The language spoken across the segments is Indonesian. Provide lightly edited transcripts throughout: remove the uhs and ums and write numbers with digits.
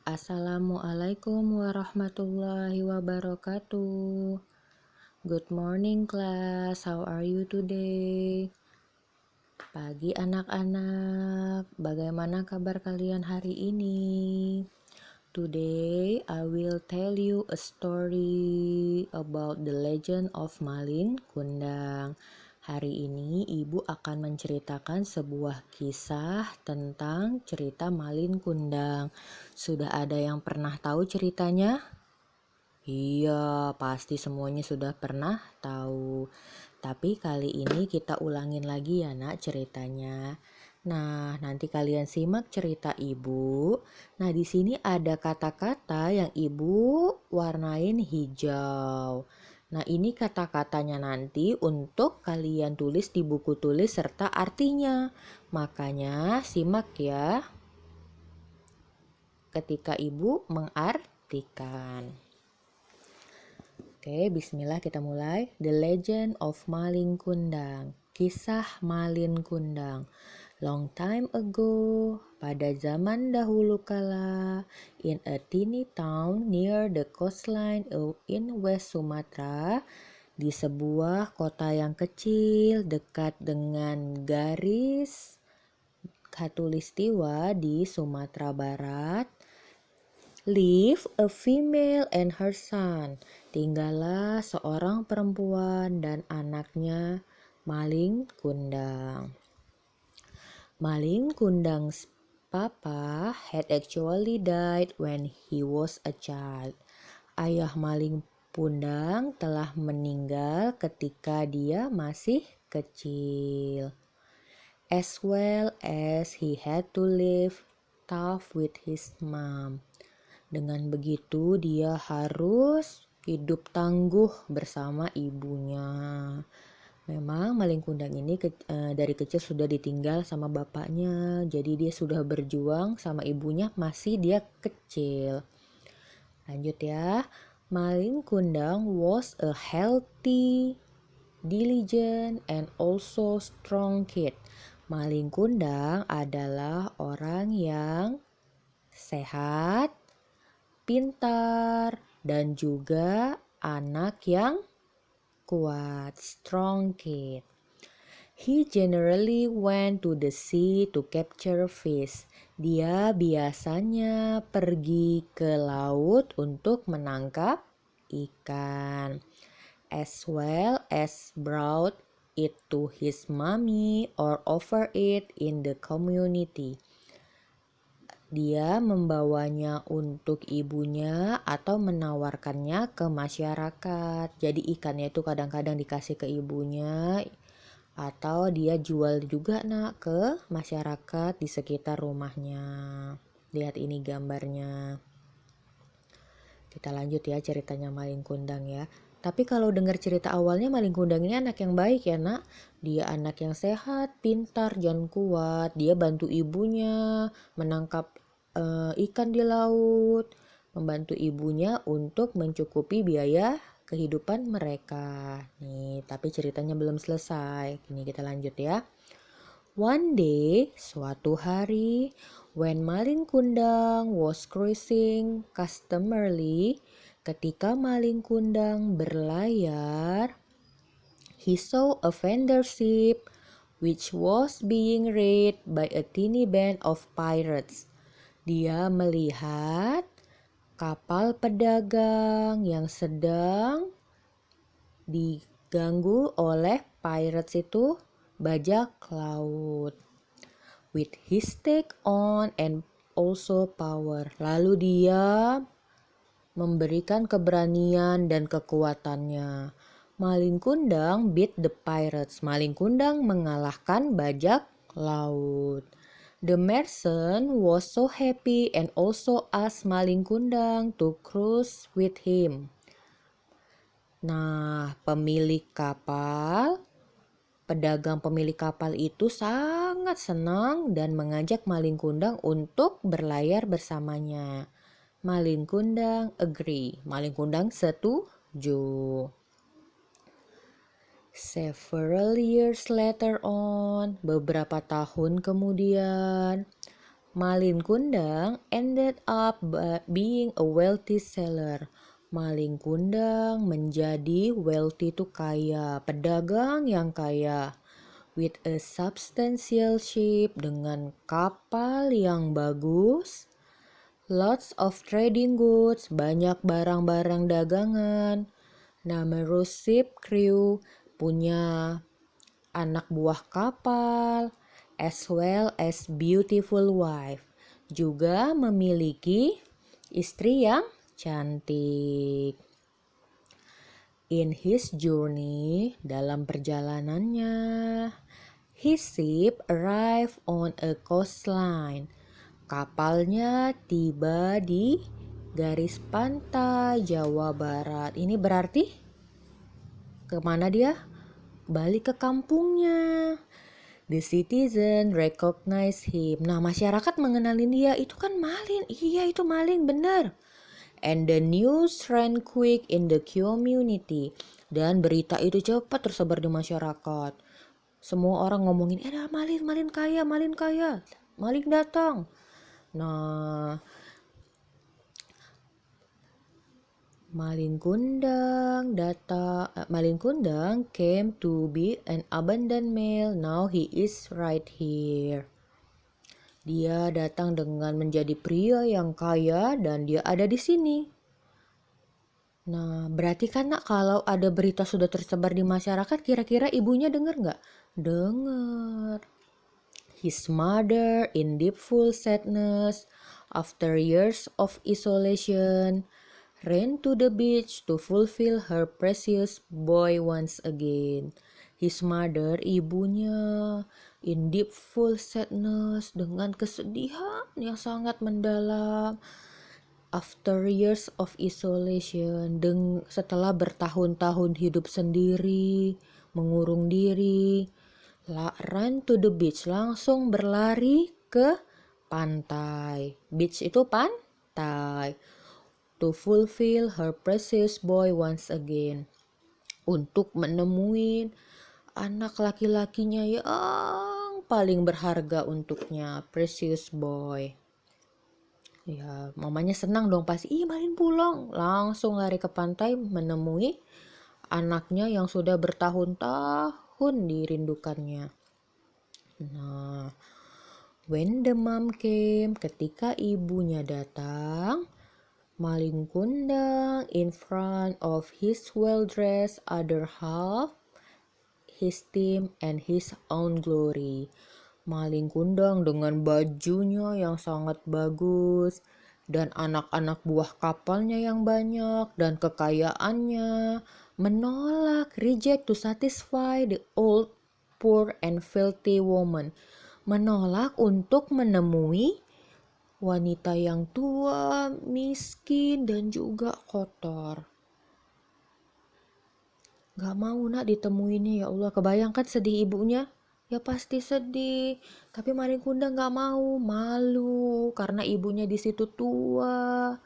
Assalamualaikum warahmatullahi wabarakatuh. Good morning class, how are you today? Pagi anak-anak, bagaimana kabar kalian hari ini? Today I will tell you a story about the legend of Malin Kundang. Hari ini ibu akan menceritakan sebuah kisah tentang cerita Malin Kundang. Sudah ada yang pernah tahu ceritanya? Iya, pasti semuanya sudah pernah tahu. Tapi kali ini kita ulangin lagi ya nak ceritanya. Nah, nanti kalian simak cerita ibu. Nah, di sini ada kata-kata yang ibu warnain hijau. Nah, ini kata-katanya nanti untuk kalian tulis di buku tulis serta artinya. Makanya simak ya ketika ibu mengartikan. Oke, bismillah kita mulai. The Legend of Malin Kundang. Kisah Malin Kundang. Long time ago, pada zaman dahulu kala, in a teeny town near the coastline in West Sumatra, di sebuah kota yang kecil dekat dengan garis khatulistiwa di Sumatera Barat, live a female and her son. Tinggallah seorang perempuan dan anaknya, Malin Kundang. Malin Kundang's papa had actually died when he was a child. Ayah Malin Kundang telah meninggal ketika dia masih kecil. As well as he had to live tough with his mom. Dengan begitu dia harus hidup tangguh bersama ibunya. Memang Malin Kundang ini dari kecil sudah ditinggal sama bapaknya. Jadi dia sudah berjuang sama ibunya masih dia kecil. Lanjut ya. Malin Kundang was a healthy, diligent, and also strong kid. Malin Kundang adalah orang yang sehat, pintar, dan juga anak yang kuat, strong kid. He generally went to the sea to capture fish. Dia biasanya pergi ke laut untuk menangkap ikan, as well as brought it to his mommy or offer it in the community. Dia membawanya untuk ibunya atau menawarkannya ke masyarakat. Jadi ikannya itu kadang-kadang dikasih ke ibunya atau dia jual juga nak ke masyarakat di sekitar rumahnya. Lihat ini gambarnya. Kita lanjut ya ceritanya Malin Kundang ya. Tapi kalau dengar cerita awalnya Malin Kundang ini anak yang baik ya nak. Dia anak yang sehat, pintar, dan kuat. Dia bantu ibunya menangkap ikan di laut, membantu ibunya untuk mencukupi biaya kehidupan mereka. Nih, tapi ceritanya belum selesai. Ini kita lanjut ya. One day, suatu hari, when Malin Kundang was cruising customarily, ketika Malin Kundang berlayar, he saw a vendor ship which was being raided by a tiny band of pirates. Dia melihat kapal pedagang yang sedang diganggu oleh pirates itu bajak laut. With his take on and also power. Lalu dia memberikan keberanian dan kekuatannya. Malin Kundang beat the pirates. Malin Kundang mengalahkan bajak laut. The merchant was so happy and also asked Malin Kundang to cruise with him. Nah, pedagang pemilik kapal itu sangat senang dan mengajak Malin Kundang untuk berlayar bersamanya. Malin Kundang agree. Malin Kundang setuju. Several years later on, beberapa tahun kemudian, Malin Kundang ended up being a wealthy seller. Malin Kundang menjadi wealthy itu kaya, pedagang yang kaya. With a substantial ship, dengan kapal yang bagus. Lots of trading goods, banyak barang-barang dagangan. Numerous ship crew, punya anak buah kapal, as well as beautiful wife, juga memiliki istri yang cantik. In his journey, dalam perjalanannya, his ship arrived on a coastline. Kapalnya tiba di garis pantai Jawa Barat. Ini berarti kemana dia? Balik ke kampungnya. The citizen recognize him. Nah, masyarakat mengenalin dia. Itu kan Malin. Iya, itu Malin, benar. And the news ran quick in the community. Dan berita itu cepat tersebar di masyarakat. Semua orang ngomongin, Malin, Malin kaya, Malin kaya. Malin datang. Nah, Malin Kundang came to be an abandoned male. Now he is right here. Dia datang dengan menjadi pria yang kaya dan dia ada di sini. Nah, berarti kan nak, kalau ada berita sudah tersebar di masyarakat, kira-kira ibunya dengar nggak? Dengar. His mother, in deep full sadness, after years of isolation, ran to the beach to fulfill her precious boy once again. His mother, ibunya, in deep full sadness, dengan kesedihan yang sangat mendalam. After years of isolation, setelah bertahun-tahun hidup sendiri, mengurung diri, run to the beach, langsung berlari ke pantai. Beach itu pantai. To fulfill her precious boy once again. Untuk menemui anak laki-lakinya yang paling berharga untuknya, precious boy. Ya, mamanya senang dong pasti. Malin pulang. Langsung lari ke pantai menemui anaknya yang sudah bertahun-tahun dirindukannya. Nah, when the mom came, ketika ibunya datang, Malin Kundang in front of his well-dressed other half, his team and his own glory. Malin Kundang dengan bajunya yang sangat bagus dan anak-anak buah kapalnya yang banyak dan kekayaannya, menolak, reject to satisfy the old, poor and filthy woman. Menolak untuk menemui wanita yang tua, miskin, dan juga kotor. Gak mau nak ditemuinnya, ya Allah. Kebayangkan sedih ibunya? Ya pasti sedih. Tapi Malin Kundang gak mau, malu. Karena ibunya di situ tua,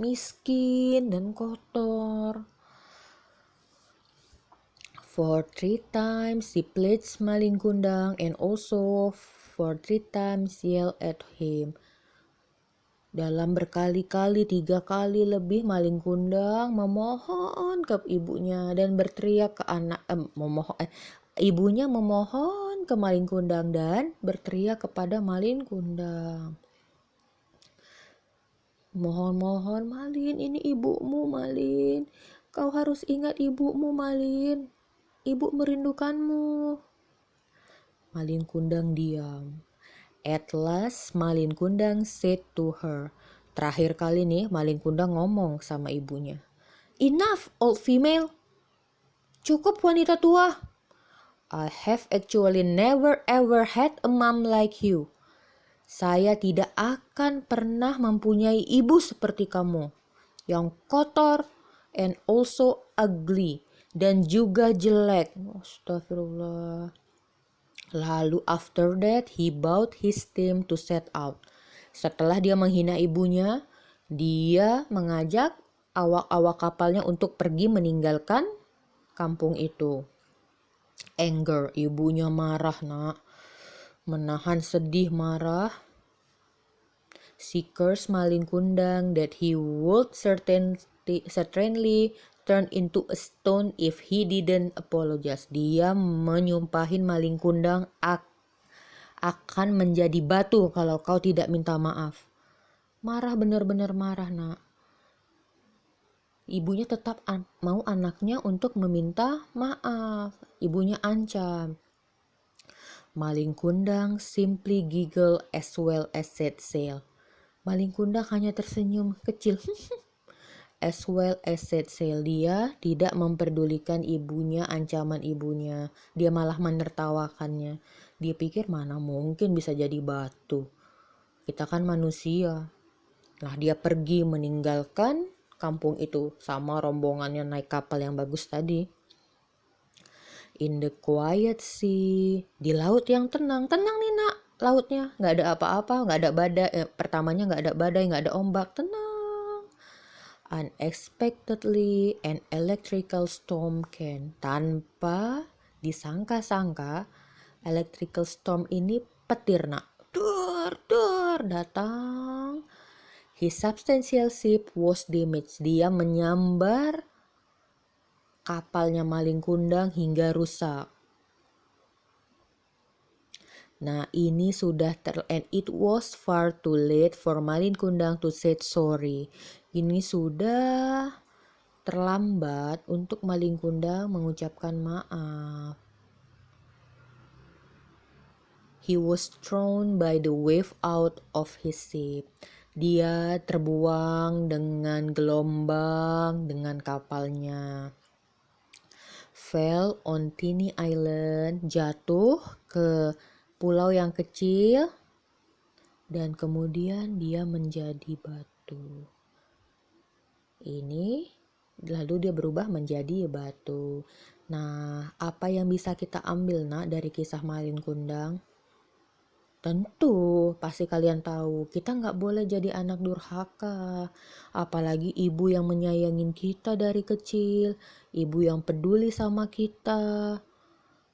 miskin, dan kotor. For 3 times she pledged Malin Kundang and also for 3 times yelled at him. Dalam berkali-kali, 3 kali lebih, Malin Kundang memohon ke ibunya dan berteriak ke ibunya memohon ke Malin Kundang dan berteriak kepada Malin Kundang. Mohon-mohon, Malin, ini ibumu, Malin. Kau harus ingat ibumu, Malin. Ibu merindukanmu. Malin Kundang diam. At last, Malin Kundang said to her. Terakhir kali nih, Malin Kundang ngomong sama ibunya. Enough, old female. Cukup wanita tua. I have actually never ever had a mom like you. Saya tidak akan pernah mempunyai ibu seperti kamu. Yang kotor and also ugly. Dan juga jelek. Astagfirullah. Lalu after that, he bought his team to set out. Setelah dia menghina ibunya, dia mengajak awak-awak kapalnya untuk pergi meninggalkan kampung itu. Anger, ibunya marah nak. Menahan sedih marah. She cursed maling kundang that he would certainly turn into a stone if he didn't apologize. Dia menyumpahin maling kundang akan menjadi batu kalau kau tidak minta maaf. Marah, benar-benar marah, nak. Ibunya tetap mau anaknya untuk meminta maaf. Ibunya ancam. Maling kundang simply giggle as well as set sail. Maling kundang hanya tersenyum kecil. As well as set sail. Dia tidak memperdulikan ibunya, ancaman ibunya. Dia malah menertawakannya. Dia pikir mana mungkin bisa jadi batu. Kita kan manusia. Lah dia pergi meninggalkan kampung itu sama rombongannya naik kapal yang bagus tadi. In the quiet sea, di laut yang tenang nih nak, lautnya nggak ada apa-apa, nggak ada badai. Pertamanya nggak ada badai, nggak ada ombak, tenang. Unexpectedly, an electrical storm came. Tanpa disangka-sangka, electrical storm ini petir nak. Datang. His substantial ship was damaged. Dia menyambar kapalnya maling kundang hingga rusak. Nah ini sudah and it was far too late for maling kundang to say sorry. Ini sudah terlambat untuk maling kundang mengucapkan maaf. He was thrown by the wave out of his ship. Dia terbuang dengan gelombang dengan kapalnya. Fell on tiny island, jatuh ke pulau yang kecil, dan kemudian dia menjadi batu. Ini lalu dia berubah menjadi batu. Nah, apa yang bisa kita ambil nak dari kisah maling kundang? Tentu, pasti kalian tahu, kita nggak boleh jadi anak durhaka. Apalagi ibu yang menyayangin kita dari kecil, ibu yang peduli sama kita.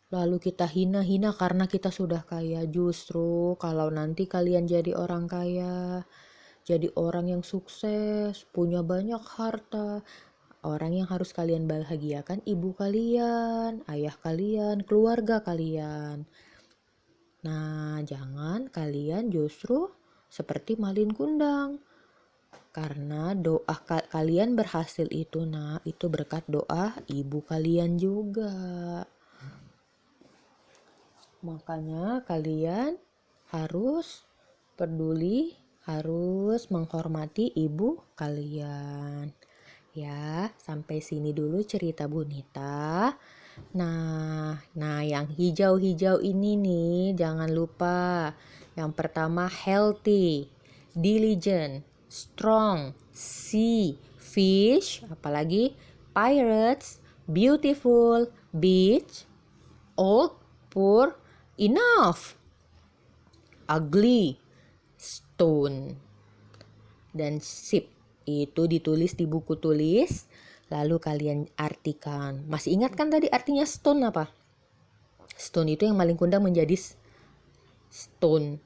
Lalu kita hina-hina karena kita sudah kaya. Justru kalau nanti kalian jadi orang kaya, jadi orang yang sukses, punya banyak harta, orang yang harus kalian bahagiakan ibu kalian, ayah kalian, keluarga kalian. Nah, jangan kalian justru seperti maling kundang. Karena doa kalian berhasil itu, nah, itu berkat doa ibu kalian juga. Makanya kalian harus peduli, harus menghormati ibu kalian. Ya, sampai sini dulu cerita Bunita. Nah yang hijau-hijau ini nih jangan lupa. Yang pertama healthy, diligent, strong, sea, fish, apalagi pirates, beautiful, beach, old, poor, enough, ugly, stone, dan ship. Itu ditulis di buku tulis, lalu kalian artikan. Masih ingat kan tadi artinya stone apa? Stone itu yang maling kundang menjadi stone.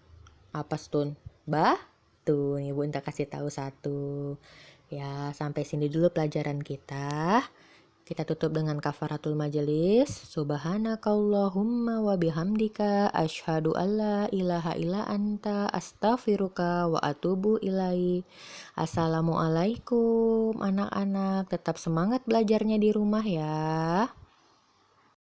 Apa stone? Batu. Nih Bunda kasih tahu satu. Ya, sampai sini dulu pelajaran kita. Kita tutup dengan kafaratul majelis. Subhanakallahumma wa bihamdika asyhadu alla ilaha illa anta astaghfiruka wa atubu ilaik. Assalamualaikum anak-anak. Tetap semangat belajarnya di rumah ya.